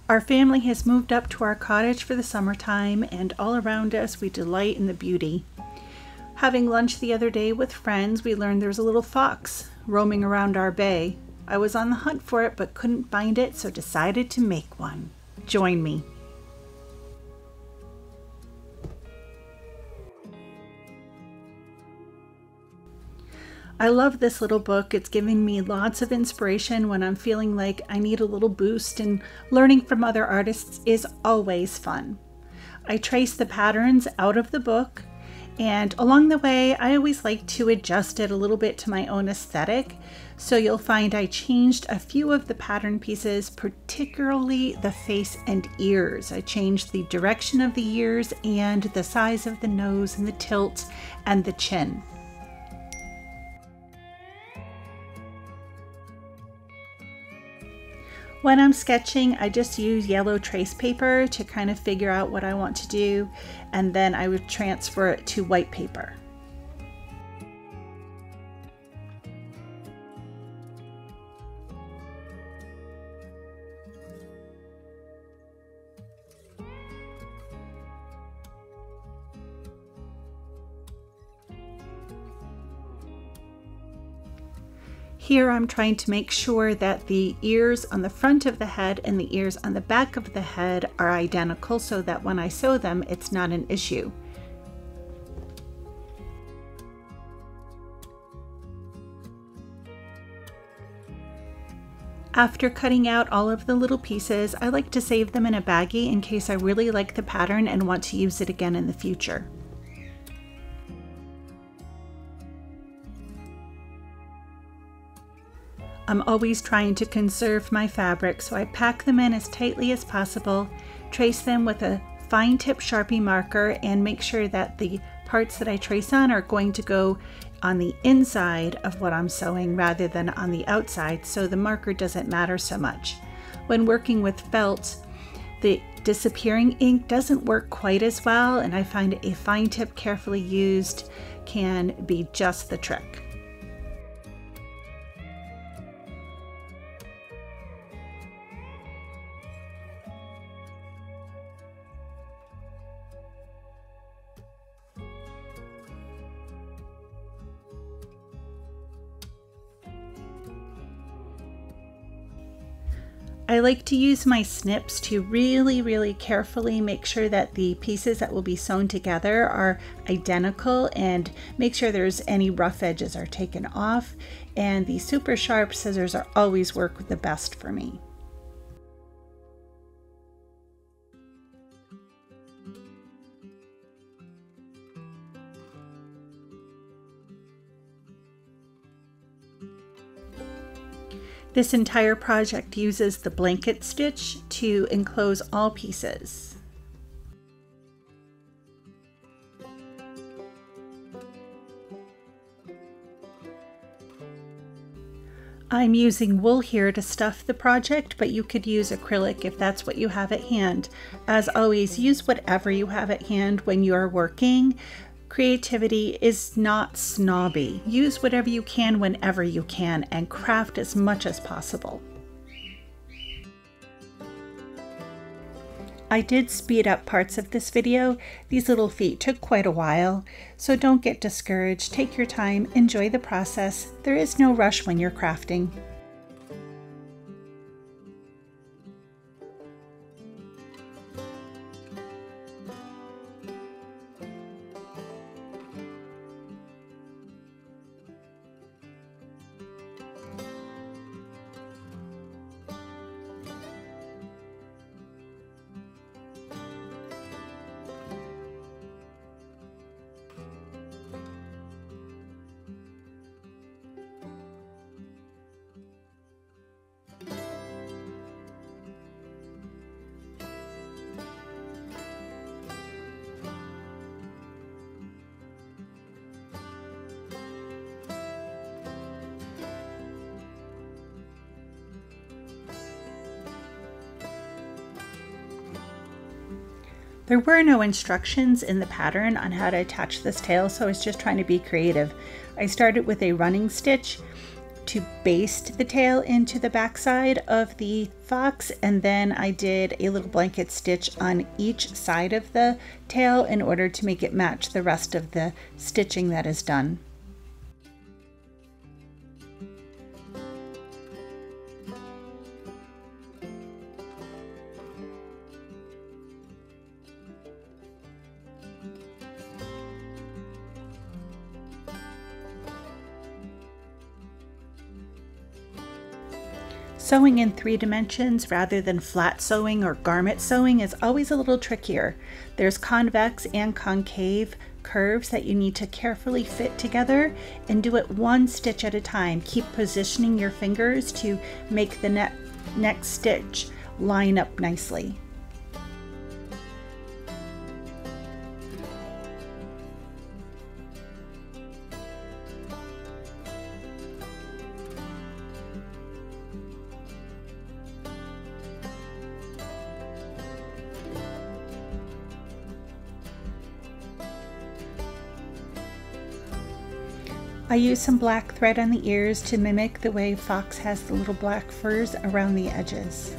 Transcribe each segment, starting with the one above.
Our family has moved up to our cottage for the summertime, and all around us we delight in the beauty. Having lunch the other day with friends, we learned there's a little fox roaming around our bay. I was on the hunt for it but couldn't find it, so decided to make one. Join me. I love this little book. It's giving me lots of inspiration when I'm feeling like I need a little boost, and learning from other artists is always fun. I trace the patterns out of the book, and along the way I always like to adjust it a little bit to my own aesthetic. So you'll find I changed a few of the pattern pieces, particularly the face and ears. I changed the direction of the ears and the size of the nose and the tilt and the chin. When I'm sketching, I just use yellow trace paper to kind of figure out what I want to do, and then I would transfer it to white paper. Here I'm trying to make sure that the ears on the front of the head and the ears on the back of the head are identical, so that when I sew them, it's not an issue. After cutting out all of the little pieces, I like to save them in a baggie in case I really like the pattern and want to use it again in the future. I'm always trying to conserve my fabric, so I pack them in as tightly as possible, trace them with a fine tip Sharpie marker, and make sure that the parts that I trace on are going to go on the inside of what I'm sewing rather than on the outside, so the marker doesn't matter so much. When working with felt, the disappearing ink doesn't work quite as well, and I find a fine tip carefully used can be just the trick. I like to use my snips to really carefully make sure that the pieces that will be sewn together are identical, and make sure there's any rough edges are taken off, and the super sharp scissors are always work the best for me. This entire project uses the blanket stitch to enclose all pieces. I'm using wool here to stuff the project, but you could use acrylic if that's what you have at hand. As always, use whatever you have at hand when you're working. Creativity is not snobby. Use whatever you can whenever you can, and craft as much as possible. I did speed up parts of this video. These little feet took quite a while, so don't get discouraged. Take your time, enjoy the process. There is no rush when you're crafting. There were no instructions in the pattern on how to attach this tail, so I was just trying to be creative. I started with a running stitch, to baste the tail into the backside of the fox, and then I did a little blanket stitch on each side of the tail in order to make it match the rest of the stitching that is done. Sewing in 3 dimensions rather than flat sewing or garment sewing is always a little trickier. There's convex and concave curves that you need to carefully fit together, and do it one stitch at a time. Keep positioning your fingers to make the next stitch line up nicely. I used some black thread on the ears to mimic the way Fox has the little black furs around the edges.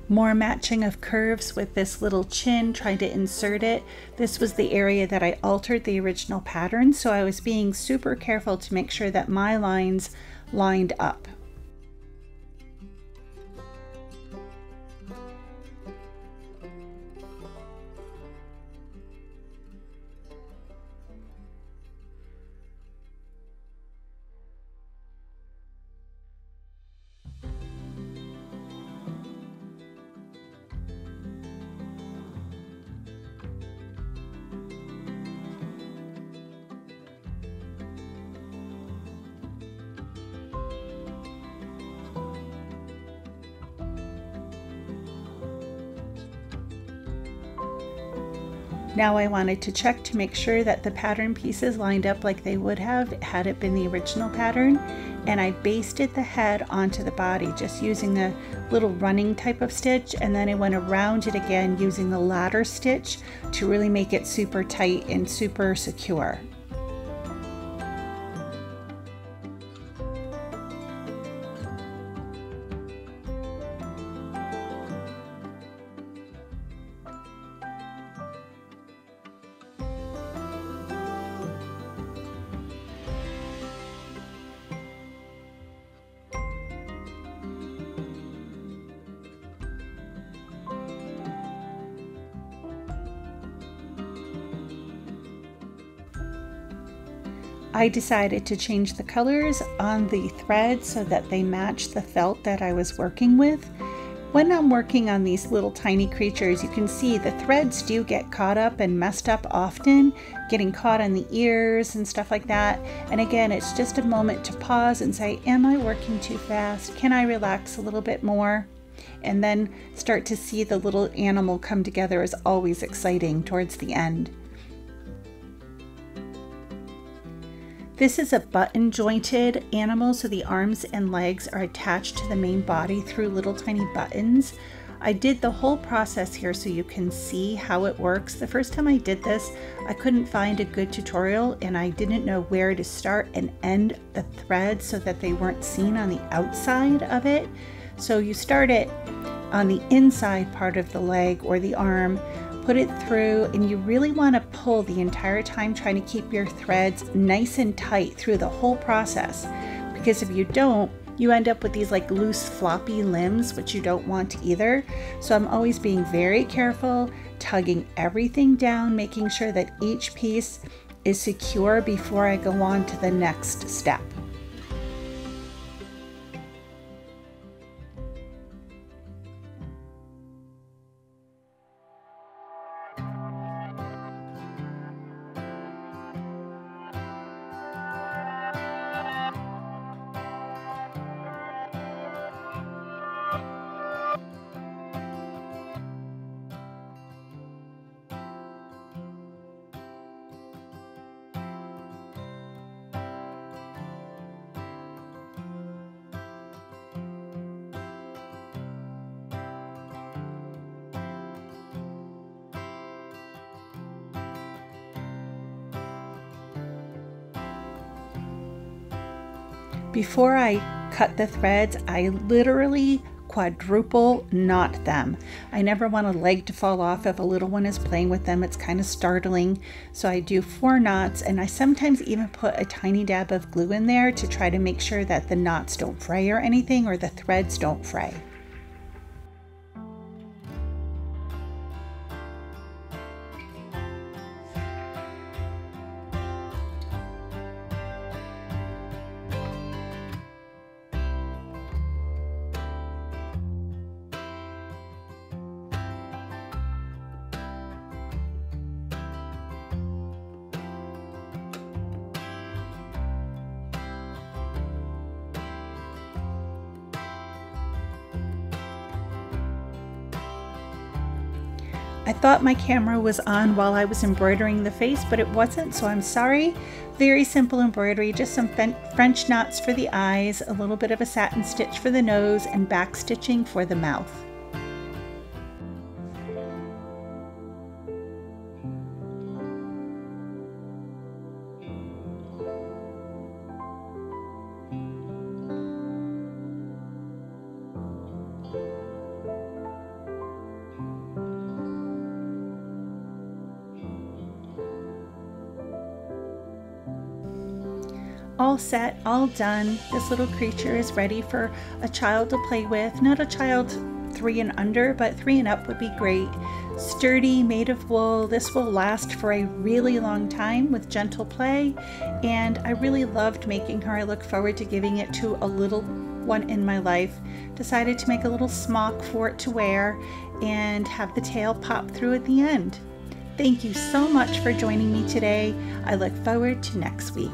More matching of curves with this little chin, trying to insert it. This was the area that I altered the original pattern, so I was being super careful to make sure that my lines lined up. Now I wanted to check to make sure that the pattern pieces lined up like they would have had it been the original pattern, and I basted the head onto the body just using the little running type of stitch, and then I went around it again using the ladder stitch to really make it super tight and super secure. I decided to change the colors on the thread so that they match the felt that I was working with. When I'm working on these little tiny creatures, you can see the threads do get caught up and messed up often, getting caught on the ears and stuff like that. And again, it's just a moment to pause and say, am I working too fast? Can I relax a little bit more? And then start to see the little animal come together is always exciting towards the end. This is a button jointed animal, so the arms and legs are attached to the main body through little tiny buttons. I did the whole process here so you can see how it works. The first time I did this, I couldn't find a good tutorial and I didn't know where to start and end the thread so that they weren't seen on the outside of it. So you start it on the inside part of the leg or the arm, put it through, and you really want to pull the entire time, trying to keep your threads nice and tight through the whole process, because if you don't, you end up with these like loose floppy limbs, which you don't want either. So I'm always being very careful, tugging everything down, making sure that each piece is secure before I go on to the next step. Before I cut the threads, I literally quadruple knot them. I never want a leg to fall off if a little one is playing with them. It's kind of startling. So I do 4 knots, and I sometimes even put a tiny dab of glue in there to try to make sure that the knots don't fray or anything, or the threads don't fray. I thought my camera was on while I was embroidering the face, but it wasn't, so I'm sorry. Very simple embroidery, just some French knots for the eyes, a little bit of a satin stitch for the nose, and back stitching for the mouth. All set, all done. This little creature is ready for a child to play with. Not a child 3 and under, but 3 and up would be great. Sturdy, made of wool. This will last for a really long time with gentle play, and I really loved making her. I look forward to giving it to a little one in my life. Decided to make a little smock for it to wear and have the tail pop through at the end. Thank you so much for joining me today. I look forward to next week.